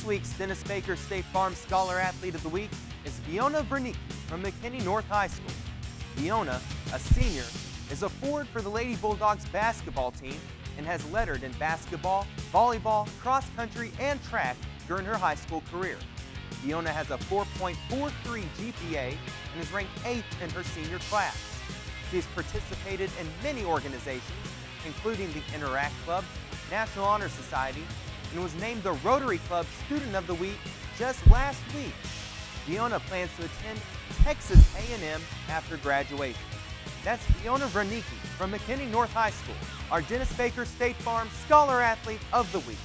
week's Dennis Baker State Farm Scholar Athlete of the Week is Fiona Vernicki from McKinney North High School. Fiona, a senior, is a forward for the Lady Bulldogs basketball team and has lettered in basketball, volleyball, cross country, and track during her high school career. Fiona has a 4.43 GPA and is ranked 8th in her senior class. She has participated in many organizations, including the Interact Club, National Honor Society, and was named the Rotary Club Student of the Week just last week. Fiona plans to attend Texas A&M after graduation. That's Fiona Vernicki from McKinney North High School, our Dennis Baker State Farm Scholar Athlete of the Week.